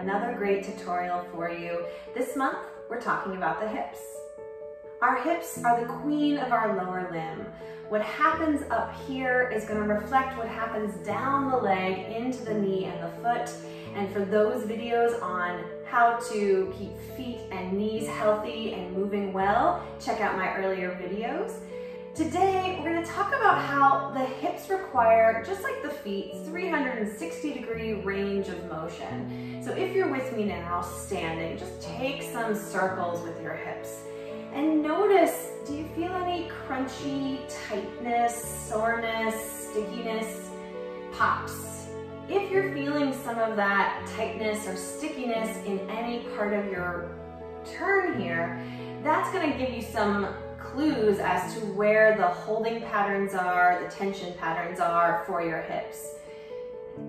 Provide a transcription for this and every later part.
another great tutorial for you. This month, we're talking about the hips. Our hips are the queen of our lower limb. What happens up here is going to reflect what happens down the leg into the knee and the foot. And for those videos on how to keep feet and knees healthy and moving well, check out my earlier videos. Today, we're going to talk about how the hips require, just like the feet, 360-degree range of motion. So if you're with me now, standing, just take some circles with your hips. And notice, do you feel any crunchy, tightness, soreness, stickiness, pops? If you're feeling some of that tightness or stickiness in any part of your turn here, that's going to give you some clues as to where the holding patterns are, the tension patterns are for your hips.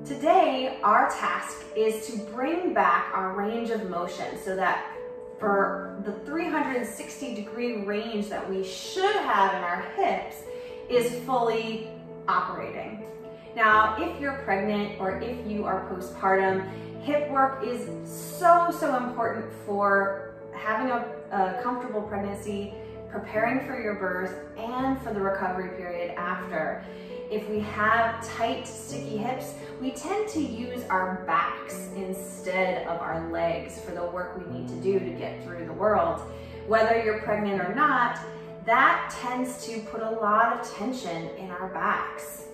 Today, our task is to bring back our range of motion so that for the 360-degree range that we should have in our hips is fully operating. Now, if you're pregnant or if you are postpartum, hip work is so important for having a comfortable pregnancy, preparing for your birth, and for the recovery period after. If we have tight, sticky hips, we tend to use our backs instead of our legs for the work we need to do to get through the world. Whether you're pregnant or not, that tends to put a lot of tension in our backs.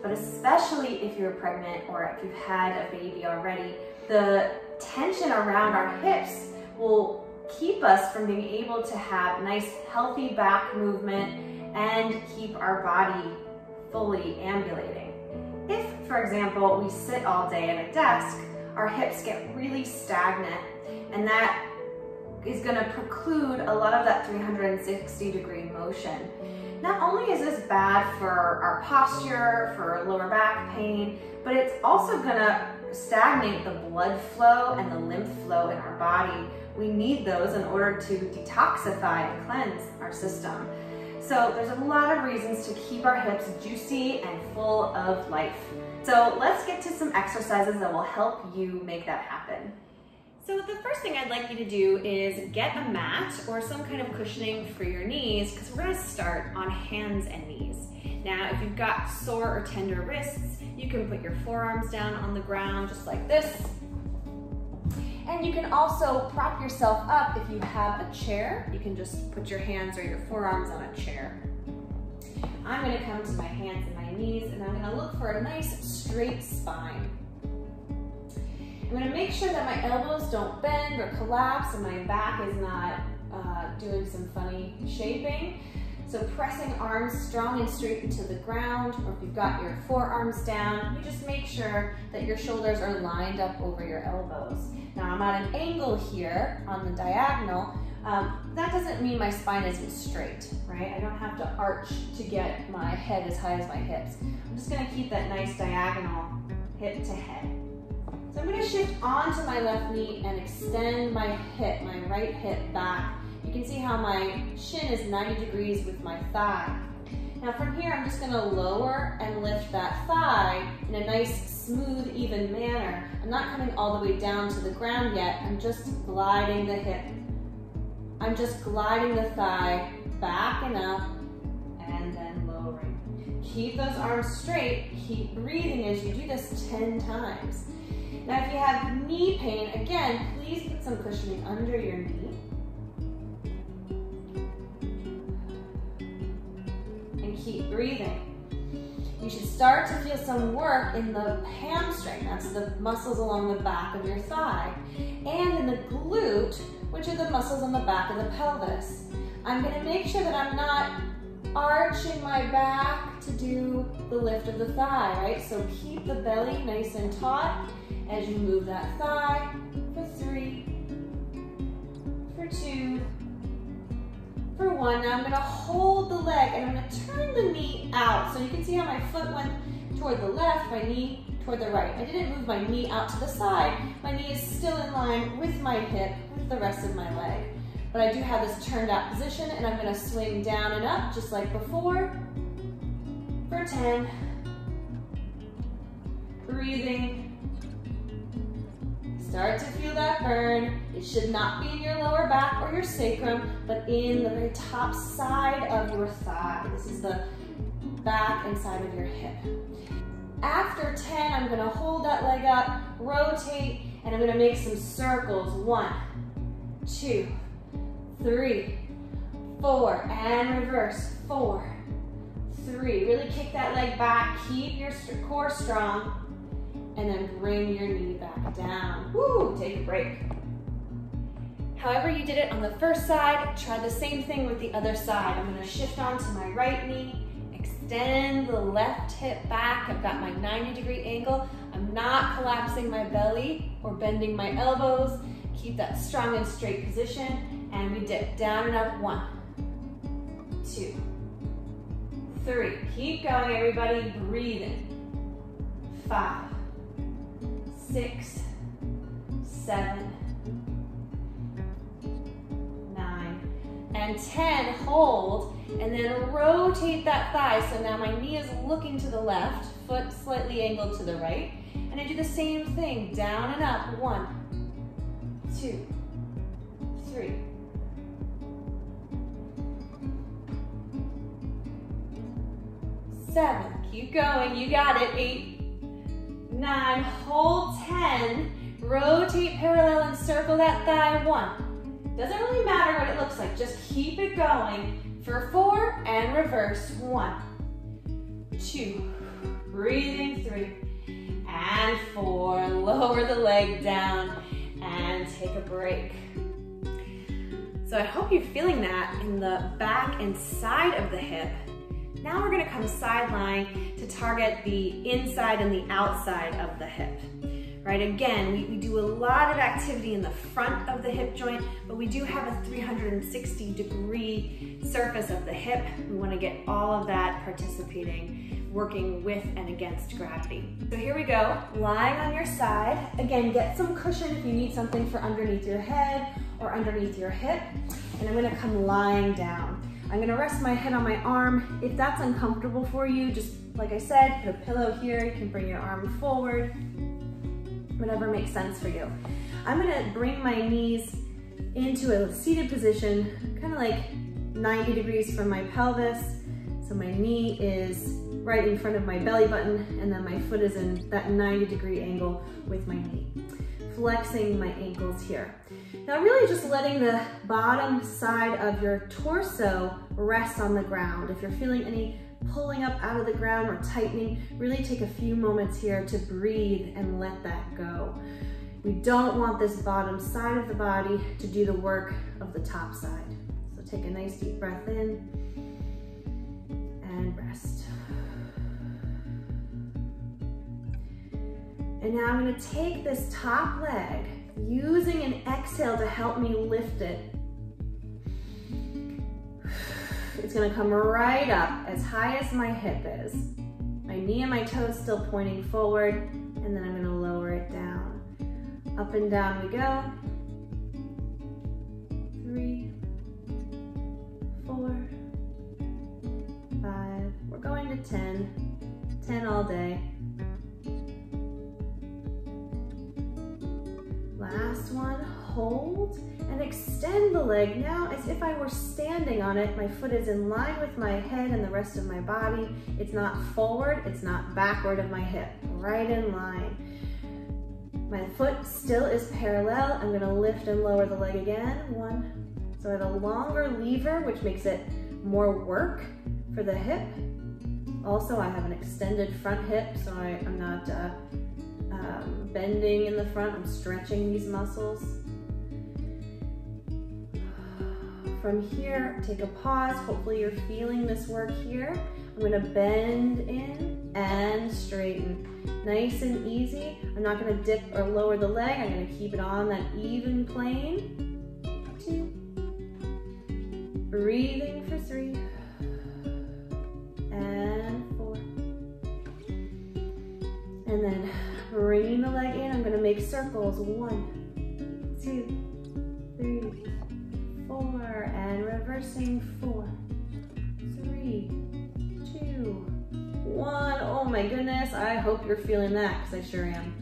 But especially if you're pregnant or if you've had a baby already, the tension around our hips will keep us from being able to have nice, healthy back movement and keep our body fully ambulating. If, for example, we sit all day at a desk, our hips get really stagnant, and that is going to preclude a lot of that 360-degree motion. Not only is this bad for our posture, for lower back pain, but it's also going to stagnate the blood flow and the lymph flow in our body. We need those in order to detoxify and cleanse our system. So there's a lot of reasons to keep our hips juicy and full of life. So let's get to some exercises that will help you make that happen. So the first thing I'd like you to do is get a mat or some kind of cushioning for your knees, because we're going to start on hands and knees. Now, if you've got sore or tender wrists, you can put your forearms down on the ground just like this. And you can also prop yourself up if you have a chair. You can just put your hands or your forearms on a chair. I'm going to come to my hands and my knees, and I'm going to look for a nice straight spine. I'm going to make sure that my elbows don't bend or collapse and my back is not doing some funny shaping. So pressing arms strong and straight into the ground, or if you've got your forearms down, you just make sure that your shoulders are lined up over your elbows. Now I'm at an angle here on the diagonal. That doesn't mean my spine isn't straight, right? I don't have to arch to get my head as high as my hips. I'm just going to keep that nice diagonal hip to head. So I'm going to shift onto my left knee and extend my hip, my right hip back. You can see how my shin is 90 degrees with my thigh. Now from here, I'm just going to lower and lift that thigh in a nice, smooth, even manner. I'm not coming all the way down to the ground yet. I'm just gliding the hip. I'm just gliding the thigh back and up and then lowering. Keep those arms straight. Keep breathing as you do this 10 times. Now if you have knee pain, again, please put some cushioning under your knee. And keep breathing. You should start to feel some work in the hamstring, that's the muscles along the back of your thigh, and in the glute, which are the muscles on the back of the pelvis. I'm going to make sure that I'm not arching my back to do the lift of the thigh, right? So keep the belly nice and taut as you move that thigh for 3, for 2, for 1. Now I'm going to hold the leg and I'm going to turn the knee out. So you can see how my foot went toward the left, my knee toward the right. I didn't move my knee out to the side. My knee is still in line with my hip, with the rest of my leg. But I do have this turned out position, and I'm going to swing down and up just like before for 10. Breathing. Start to feel that burn. It should not be in your lower back or your sacrum, but in the very top side of your thigh. This is the back and side of your hip. After 10, I'm gonna hold that leg up, rotate, and I'm gonna make some circles. 1, 2, 3, 4, and reverse. 4, 3. Really kick that leg back, keep your core strong, and then bring your knee back down. Woo, take a break. However you did it on the first side, try the same thing with the other side. I'm gonna shift onto my right knee, extend the left hip back. I've got my 90-degree angle. I'm not collapsing my belly or bending my elbows. Keep that strong and straight position, and we dip down and up. 1, 2, 3. Keep going, everybody. Breathing. 5, 6, 7, 9, and 10. Hold, and then rotate that thigh. So now my knee is looking to the left, foot slightly angled to the right, and I do the same thing, down and up. 1, 2, 3. 7, keep going, you got it. 8, 9, hold. 10, rotate parallel and circle that thigh. 1, doesn't really matter what it looks like, just keep it going. For 4, and reverse. 1, 2, breathing. 3, and 4, lower the leg down, and take a break. So I hope you're feeling that in the back and side of the hip. Now we're gonna come side lying to target the inside and the outside of the hip. Right, again, we do a lot of activity in the front of the hip joint, but we do have a 360-degree surface of the hip. We wanna get all of that participating, working with and against gravity. So here we go, lying on your side. Again, get some cushion if you need something for underneath your head or underneath your hip. And I'm gonna come lying down. I'm gonna rest my head on my arm. If that's uncomfortable for you, just like I said, put a pillow here. You can bring your arm forward, whatever makes sense for you. I'm gonna bring my knees into a seated position, kind of like 90 degrees from my pelvis. So my knee is right in front of my belly button, and then my foot is in that 90-degree angle with my knee. Flexing my ankles here. Now really just letting the bottom side of your torso rest on the ground. If you're feeling any pulling up out of the ground or tightening, really take a few moments here to breathe and let that go. We don't want this bottom side of the body to do the work of the top side. So take a nice deep breath in and rest. And now I'm gonna take this top leg, using an exhale to help me lift it. It's gonna come right up as high as my hip is. My knee and my toes still pointing forward, and then I'm gonna lower it down. Up and down we go. 3, 4, 5. We're going to 10. 10 all day. Last one, hold and extend the leg now as if I were standing on it. My foot is in line with my head and the rest of my body. It's not forward, it's not backward of my hip, right in line. My foot still is parallel. I'm gonna lift and lower the leg again. 1. So I have a longer lever, which makes it more work for the hip. Also, I have an extended front hip, so I'm not bending in the front, I'm stretching these muscles. From here, take a pause. Hopefully you're feeling this work here. I'm gonna bend in and straighten. Nice and easy. I'm not gonna dip or lower the leg. I'm gonna keep it on that even plane. 2. Breathing for 3. And 4. And then bringing the leg in, I'm gonna make circles. 1, 2, 3, 4, and reversing. 4, 3, 2, 1. Oh my goodness, I hope you're feeling that, because I sure am.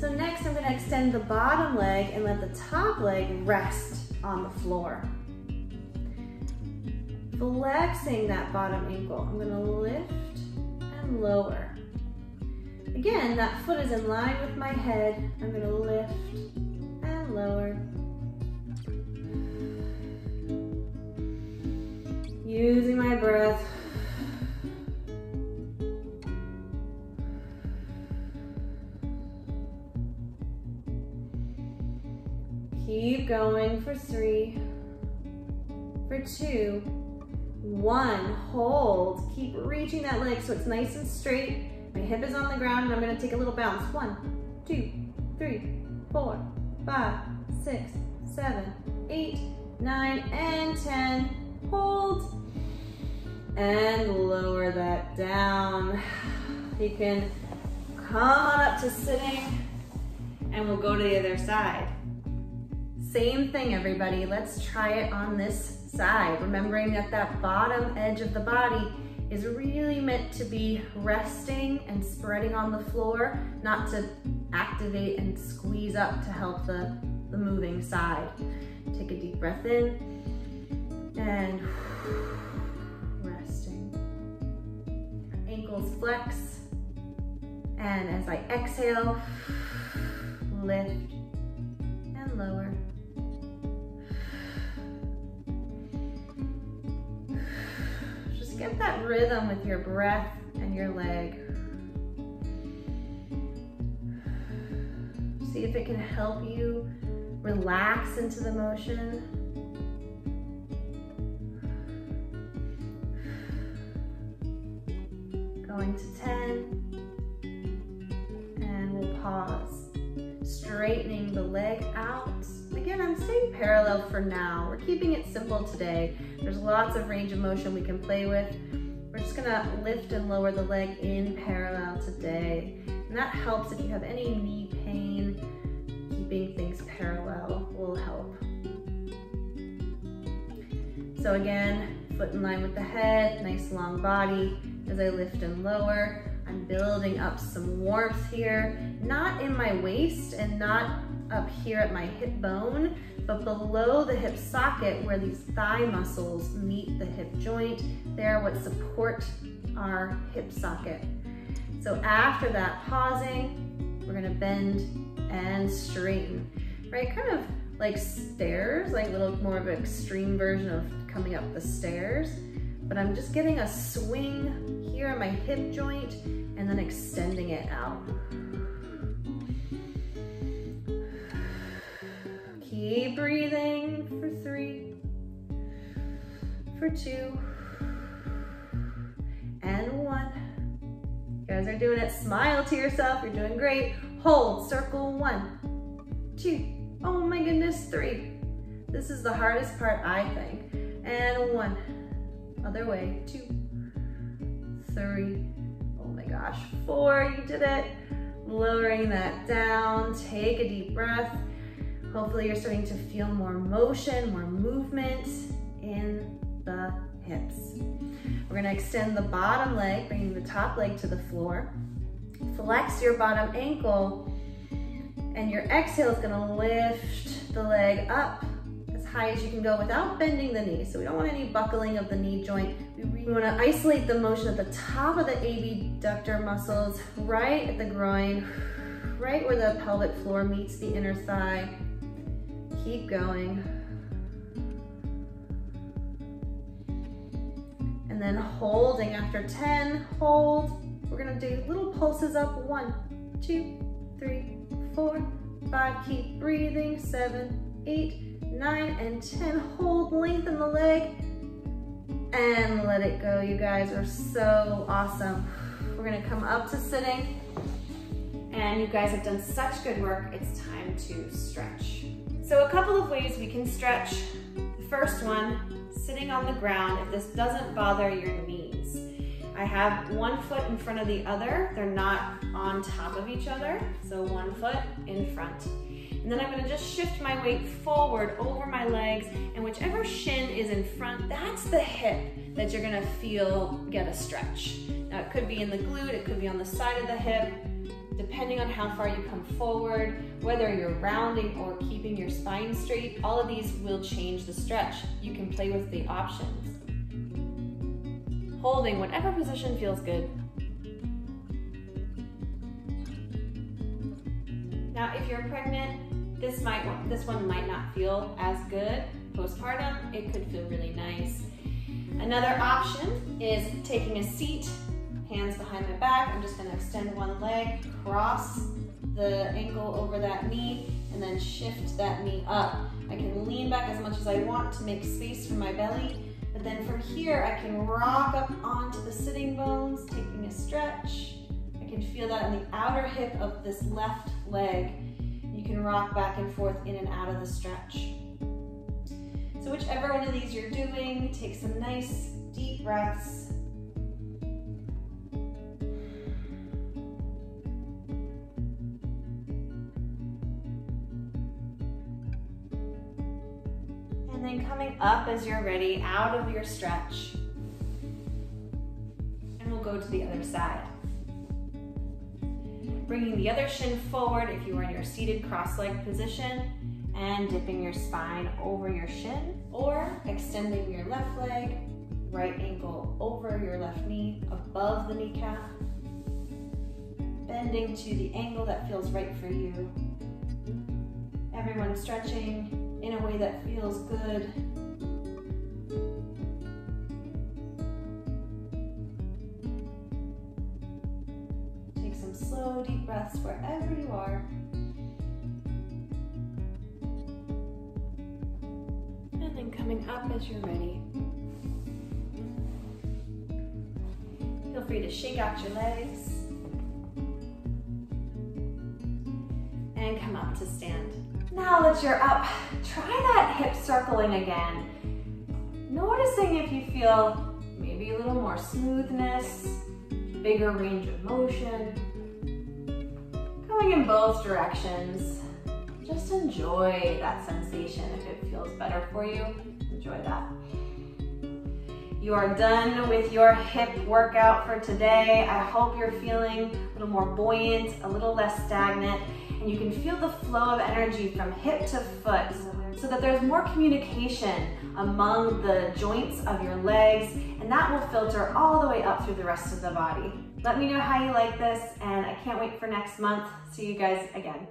So next I'm gonna extend the bottom leg and let the top leg rest on the floor. Flexing that bottom ankle. I'm gonna lift and lower. Again, that foot is in line with my head. I'm gonna lift and lower. Using my breath. Keep going for 3, for 2, 1. Hold. Keep reaching that leg so it's nice and straight. My hip is on the ground and I'm gonna take a little bounce. 1, 2, 3, 4, 5, 6, 7, 8, 9, and 10. Hold. And lower that down. You can come on up to sitting and we'll go to the other side. Same thing, everybody. Let's try it on this side. Remembering that that bottom edge of the body is really meant to be resting and spreading on the floor, not to activate and squeeze up to help the moving side. Take a deep breath in and resting. Ankles flex. And as I exhale, lift and lower. Get that rhythm with your breath and your leg. See if it can help you relax into the motion. Going to 10, and we'll pause. Straightening the leg out. Again, I'm staying parallel for now. We're keeping it simple today. There's lots of range of motion we can play with. We're just gonna lift and lower the leg in parallel today. And that helps if you have any knee pain. Keeping things parallel will help. So again, foot in line with the head, nice long body. As I lift and lower, I'm building up some warmth here, not in my waist and not up here at my hip bone, but below the hip socket where these thigh muscles meet the hip joint. They're what support our hip socket. So after that, pausing, we're gonna bend and straighten, right? Kind of like stairs, like a little more of an extreme version of coming up the stairs. But I'm just getting a swing here in my hip joint and then extending it out. Keep breathing for 3, for 2, and 1. You guys are doing it. Smile to yourself. You're doing great. Hold. Circle. 1, 2. Oh my goodness. 3. This is the hardest part, I think. And 1. Other way. 2, 3. Oh my gosh. 4. You did it. Lowering that down. Take a deep breath. Hopefully you're starting to feel more motion, more movement in the hips. We're gonna extend the bottom leg, bringing the top leg to the floor. Flex your bottom ankle, and your exhale is gonna lift the leg up as high as you can go without bending the knee. So we don't want any buckling of the knee joint. We wanna isolate the motion at the top of the abductor muscles, right at the groin, right where the pelvic floor meets the inner thigh. Keep going. And then holding after 10, hold. We're gonna do little pulses up. 1, 2, 3, 4, 5. Keep breathing. 7, 8, 9, and 10. Hold, lengthen the leg, and let it go. You guys are so awesome. We're gonna come up to sitting, and you guys have done such good work. It's time to stretch. So a couple of ways we can stretch. The first one, sitting on the ground if this doesn't bother your knees. I have one foot in front of the other. They're not on top of each other. So one foot in front. And then I'm gonna just shift my weight forward over my legs, and whichever shin is in front, that's the hip that you're gonna feel get a stretch. Now it could be in the glute, it could be on the side of the hip. depending on how far you come forward, whether you're rounding or keeping your spine straight, all of these will change the stretch. You can play with the options. Holding whatever position feels good. Now, if you're pregnant, this one might not feel as good. Postpartum, it could feel really nice. Another option is taking a seat, hands behind my back. I'm just gonna extend one leg, cross the ankle over that knee, and then shift that knee up. I can lean back as much as I want to make space for my belly, but then from here, I can rock up onto the sitting bones, taking a stretch. I can feel that in the outer hip of this left leg. You can rock back and forth in and out of the stretch. So whichever one of these you're doing, take some nice deep breaths. And then coming up as you're ready, out of your stretch. And we'll go to the other side. Bringing the other shin forward if you are in your seated cross-legged position, and dipping your spine over your shin, or extending your left leg, right ankle over your left knee, above the kneecap, bending to the angle that feels right for you. Everyone stretching in a way that feels good. Take some slow, deep breaths wherever you are. And then coming up as you're ready. Feel free to shake out your legs. And come up to stand. Now that you're up, try that hip circling again. Noticing if you feel maybe a little more smoothness, bigger range of motion. Going in both directions. Just enjoy that sensation. If it feels better for you, enjoy that. You are done with your hip workout for today. I hope you're feeling a little more buoyant, a little less stagnant, and you can feel the flow of energy from hip to foot so that there's more communication among the joints of your legs, and that will filter all the way up through the rest of the body. Let me know how you like this, and I can't wait for next month. See you guys again.